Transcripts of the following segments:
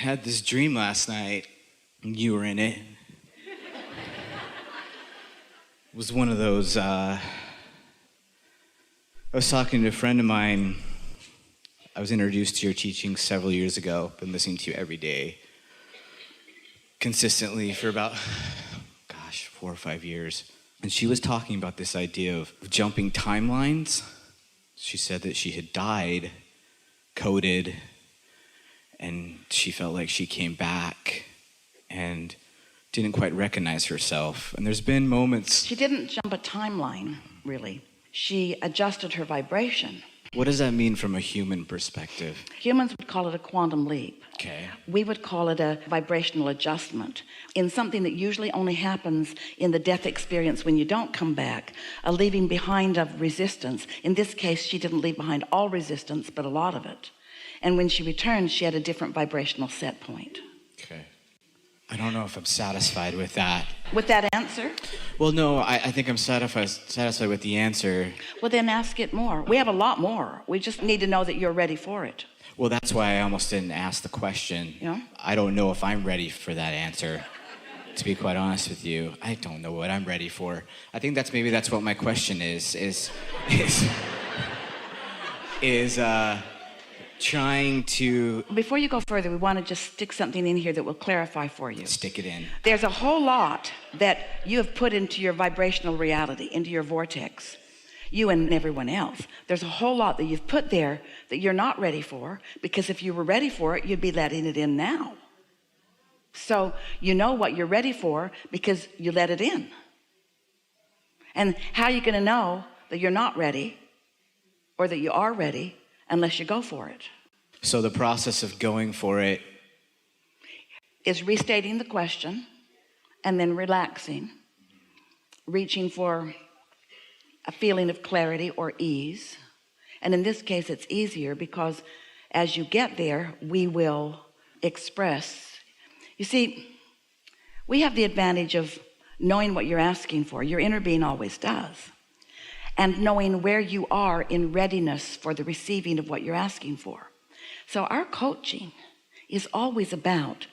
had this dream last night, and you were in it. It was one of those, I was talking to a friend of mine. I was introduced to your teaching several years ago. Been listening to you every day, consistently for about, 4 or 5 years. And she was talking about this idea of jumping timelines. She said that she had died, coded, and she felt like she came back and didn't quite recognize herself. And there's been moments... She didn't jump a timeline, really. She adjusted her vibration. What does that mean from a human perspective? Humans would call it a quantum leap. Okay. We would call it a vibrational adjustment in something that usually only happens in the death experience when you don't come back, a leaving behind of resistance. In this case, she didn't leave behind all resistance, but a lot of it. And when she returned, she had a different vibrational set point. Okay. I don't know if I'm satisfied with that. With that answer? Well, no, I think I'm satisfied with the answer. Well, then ask it more. We have a lot more. We just need to know that you're ready for it. Well, that's why I almost didn't ask the question. Yeah? I don't know if I'm ready for that answer, to be quite honest with you. I don't know what I'm ready for. I think that's what my question is trying to... Before you go further, we want to just stick something in here that will clarify for you. Stick it in. There's a whole lot that you have put into your vibrational reality, into your vortex, you and everyone else. There's a whole lot that you've put there that you're not ready for, because if you were ready for it, you'd be letting it in now. So you know what you're ready for because you let it in. And how are you going to know that you're not ready or that you are ready unless you go for it? So the process of going for it is restating the question and then relaxing, reaching for a feeling of clarity or ease. And in this case, it's easier because as you get there, we will express. You see, we have the advantage of knowing what you're asking for. Your inner being always does. And knowing where you are in readiness for the receiving of what you're asking for. So our coaching is always about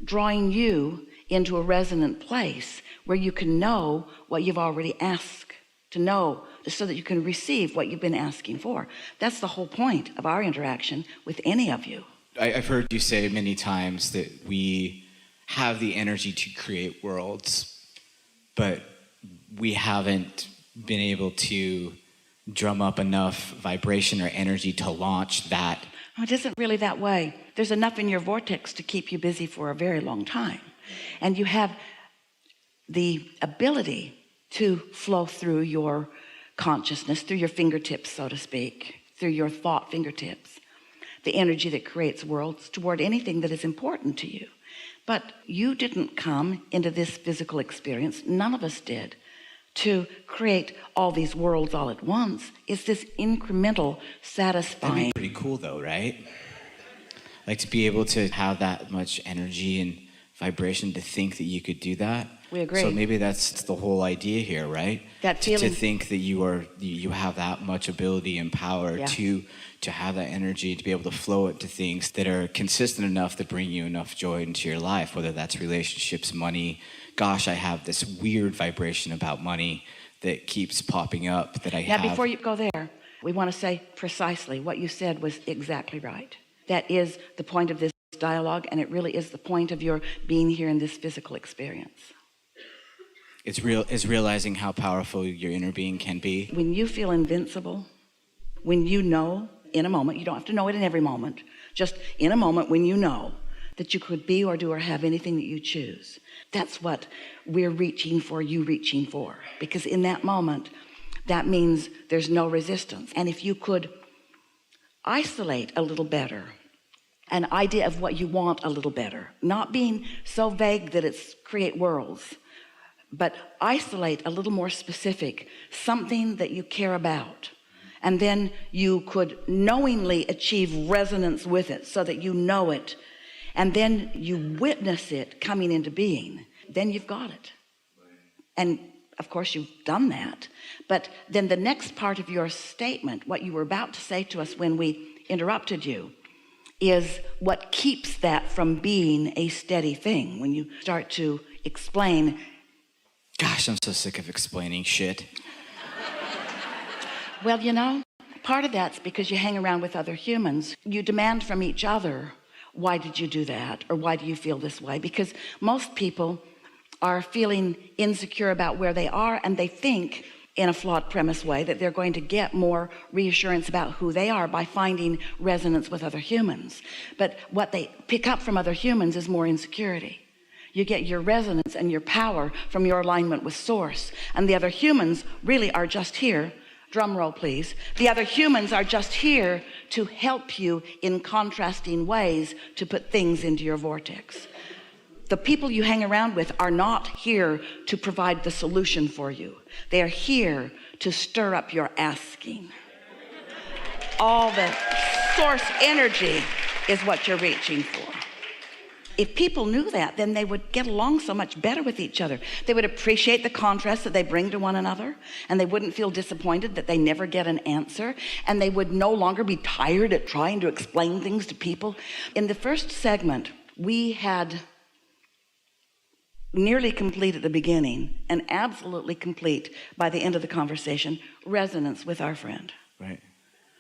drawing you into a resonant place where you can know what you've already asked to know, so that you can receive what you've been asking for. That's the whole point of our interaction with any of you. I've heard you say many times that we have the energy to create worlds, but we haven't been able to drum up enough vibration or energy to launch that. Oh, it isn't really that way. There's enough in your vortex to keep you busy for a very long time. And you have the ability to flow through your consciousness, through your fingertips, so to speak, through your thought fingertips, the energy that creates worlds toward anything that is important to you. But you didn't come into this physical experience, none of us did, to create all these worlds all at once. It's this incremental, satisfying. That'd be pretty cool though, right? Like to be able to have that much energy and vibration to think that you could do that. We agree. So maybe that's the whole idea here, right? That feeling. To think that you have that much ability and power to have that energy, to be able to flow it to things that are consistent enough that bring you enough joy into your life, whether that's relationships, money. Gosh, I have this weird vibration about money that keeps popping up that I have. Now, before you go there, we want to say precisely what you said was exactly right. That is the point of this dialogue, and it really is the point of your being here in this physical experience. It's realizing how powerful your inner being can be. When you feel invincible, when you know in a moment, you don't have to know it in every moment, just in a moment when you know that you could be or do or have anything that you choose. That's what we're reaching for, you reaching for. Because in that moment, that means there's no resistance. And if you could isolate a little better, an idea of what you want a little better, not being so vague that it's create worlds, but isolate a little more specific, something that you care about. And then you could knowingly achieve resonance with it so that you know it. And then you witness it coming into being. Then you've got it. And of course you've done that. But then the next part of your statement, what you were about to say to us when we interrupted you, is what keeps that from being a steady thing. When you start to explain, Gosh, I'm so sick of explaining shit. well, part of that's because you hang around with other humans. You demand from each other, why did you do that? Or why do you feel this way? Because most people are feeling insecure about where they are, and they think in a flawed premise way that they're going to get more reassurance about who they are by finding resonance with other humans. But what they pick up from other humans is more insecurity. You get your resonance and your power from your alignment with source, and the other humans really are just here, drum roll please, the other humans are just here to help you in contrasting ways to put things into your vortex. The people you hang around with are not here to provide the solution for you. They are here to stir up your asking. All the source energy is what you're reaching for. If people knew that, then they would get along so much better with each other. They would appreciate the contrast that they bring to one another, and they wouldn't feel disappointed that they never get an answer, and they would no longer be tired at trying to explain things to people. In the first segment, we had nearly complete at the beginning and absolutely complete by the end of the conversation, resonance with our friend. Right.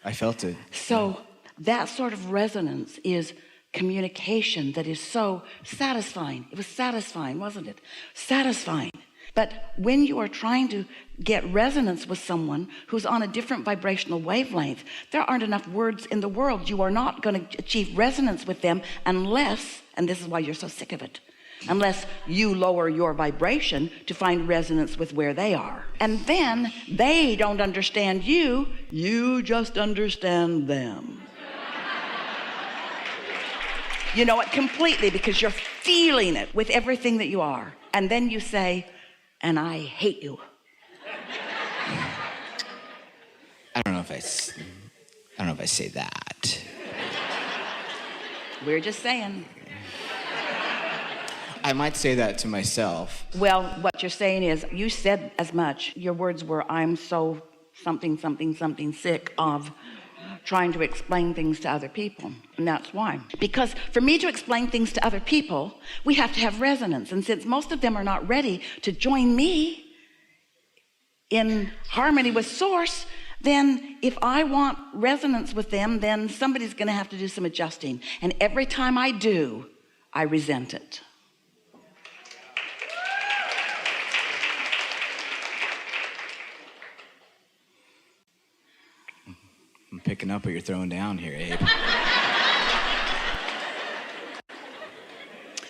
I felt it. So that sort of resonance is communication that is so satisfying. It was satisfying, wasn't it? Satisfying. But when you are trying to get resonance with someone who's on a different vibrational wavelength, there aren't enough words in the world. You are not going to achieve resonance with them unless, and this is why you're so sick of it, unless you lower your vibration to find resonance with where they are. And then they don't understand you, you just understand them. You know it completely because you're feeling it with everything that you are. And then you say, and I hate you. I don't know if I say that. We're just saying. I might say that to myself. Well, what you're saying is, you said as much. Your words were, I'm so something sick of trying to explain things to other people. And that's why. Because for me to explain things to other people, we have to have resonance. And since most of them are not ready to join me in harmony with source, then if I want resonance with them, then somebody's going to have to do some adjusting. And every time I do, I resent it. I'm picking up what you're throwing down here, Abe.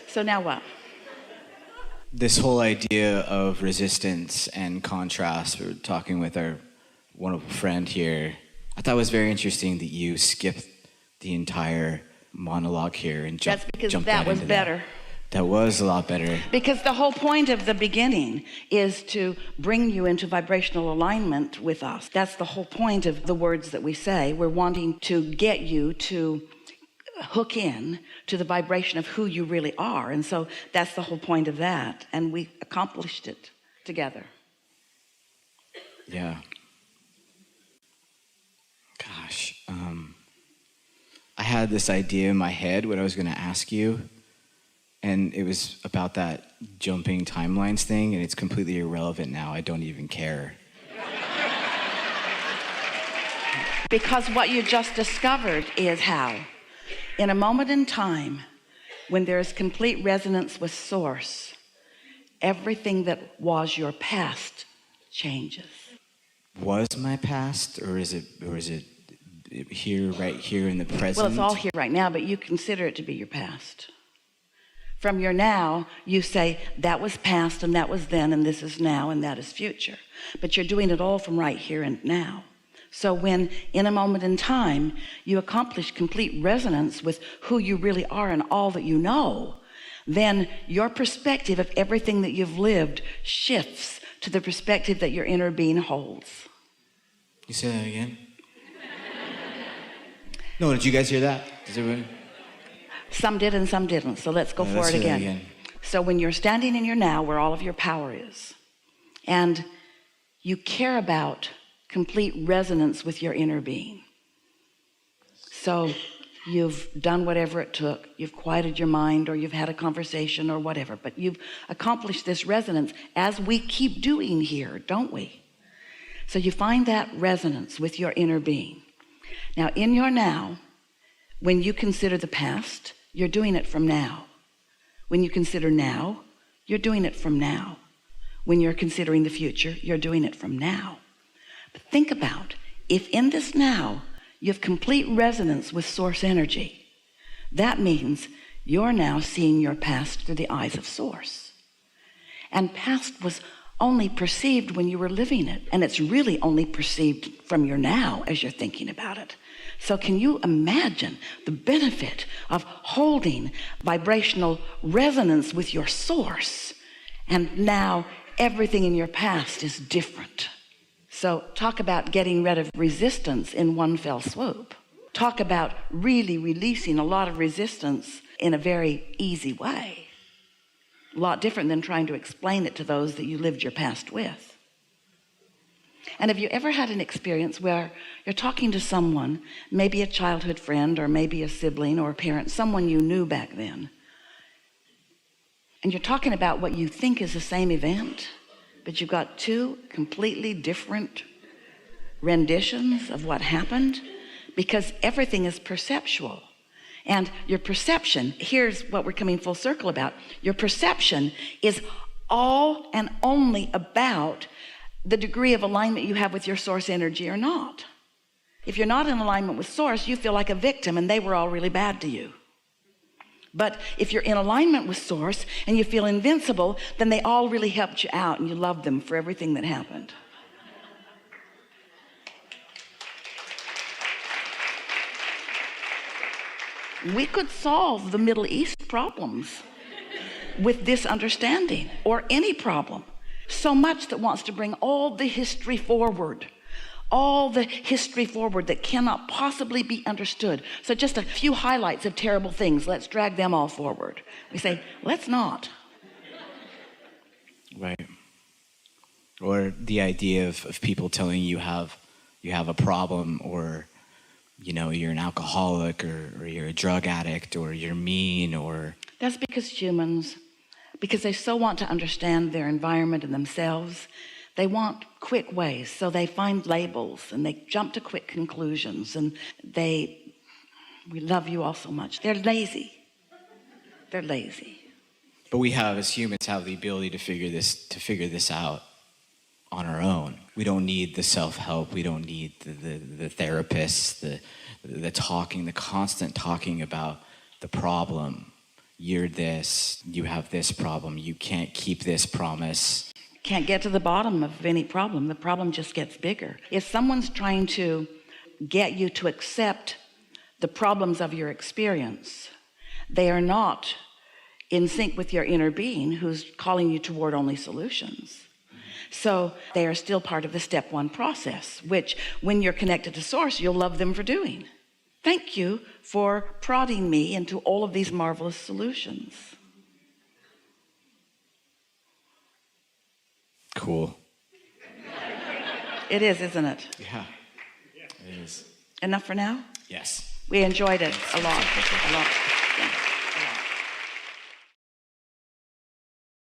So now what? This whole idea of resistance and contrast, we were talking with our wonderful friend here. I thought it was very interesting that you skipped the entire monologue here and jumped. That's because jumped that right was into better. That was a lot better. Because the whole point of the beginning is to bring you into vibrational alignment with us. That's the whole point of the words that we say. We're wanting to get you to hook in to the vibration of who you really are. And so that's the whole point of that. And we accomplished it together. Yeah. Gosh. I had this idea in my head what I was going to ask you. And it was about that jumping timelines thing, and it's completely irrelevant now. I don't even care. Because what you just discovered is how, in a moment in time, when there is complete resonance with source, everything that was your past changes. Was my past, or is it here, right here in the present? Well, it's all here right now, but you consider it to be your past. From your now, you say, that was past, and that was then, and this is now, and that is future. But you're doing it all from right here and now. So when, in a moment in time, you accomplish complete resonance with who you really are and all that you know, then your perspective of everything that you've lived shifts to the perspective that your inner being holds. You say that again? No, did you guys hear that? Does everyone? Some did and some didn't, so let's go for it again. So when you're standing in your now, where all of your power is, and you care about complete resonance with your inner being. So you've done whatever it took, you've quieted your mind, or you've had a conversation or whatever, but you've accomplished this resonance, as we keep doing here, don't we? So you find that resonance with your inner being. Now, in your now, when you consider the past, you're doing it from now. When you consider now, you're doing it from now. When you're considering the future, you're doing it from now. But think about, if in this now you have complete resonance with source energy, that means you're now seeing your past through the eyes of source. And past was only perceived when you were living it, and it's really only perceived from your now as you're thinking about it. So can you imagine the benefit of holding vibrational resonance with your source, and now everything in your past is different? So talk about getting rid of resistance in one fell swoop. Talk about really releasing a lot of resistance in a very easy way. A lot different than trying to explain it to those that you lived your past with. And have you ever had an experience where you're talking to someone, maybe a childhood friend or maybe a sibling or a parent, someone you knew back then, and you're talking about what you think is the same event, but you've got two completely different renditions of what happened, because everything is perceptual. And your perception, here's what we're coming full circle about. Your perception is all and only about the degree of alignment you have with your source energy or not. If you're not in alignment with source, you feel like a victim and they were all really bad to you. But if you're in alignment with source and you feel invincible, then they all really helped you out and you love them for everything that happened. We could solve the Middle East problems with this understanding, or any problem. So much that wants to bring all the history forward that cannot possibly be understood. So just a few highlights of terrible things, let's drag them all forward. We say, let's not. Right. Or the idea of people telling you have a problem, or you're an alcoholic, or you're a drug addict, or you're mean, or... That's because humans, because they so want to understand their environment and themselves, they want quick ways. So they find labels and they jump to quick conclusions, and we love you all so much. They're lazy. But we as humans have the ability to figure this out on our own. We don't need the self-help. We don't need the therapists, the talking, the constant talking about the problem. You're this, you have this problem, you can't keep this promise. Can't get to the bottom of any problem. The problem just gets bigger. If someone's trying to get you to accept the problems of your experience, they are not in sync with your inner being, who's calling you toward only solutions. So they are still part of the step one process, which when you're connected to source, you'll love them for doing. Thank you for prodding me into all of these marvelous solutions. Cool. It is, isn't it? Yeah, it is. Enough for now? Yes. We enjoyed it a lot.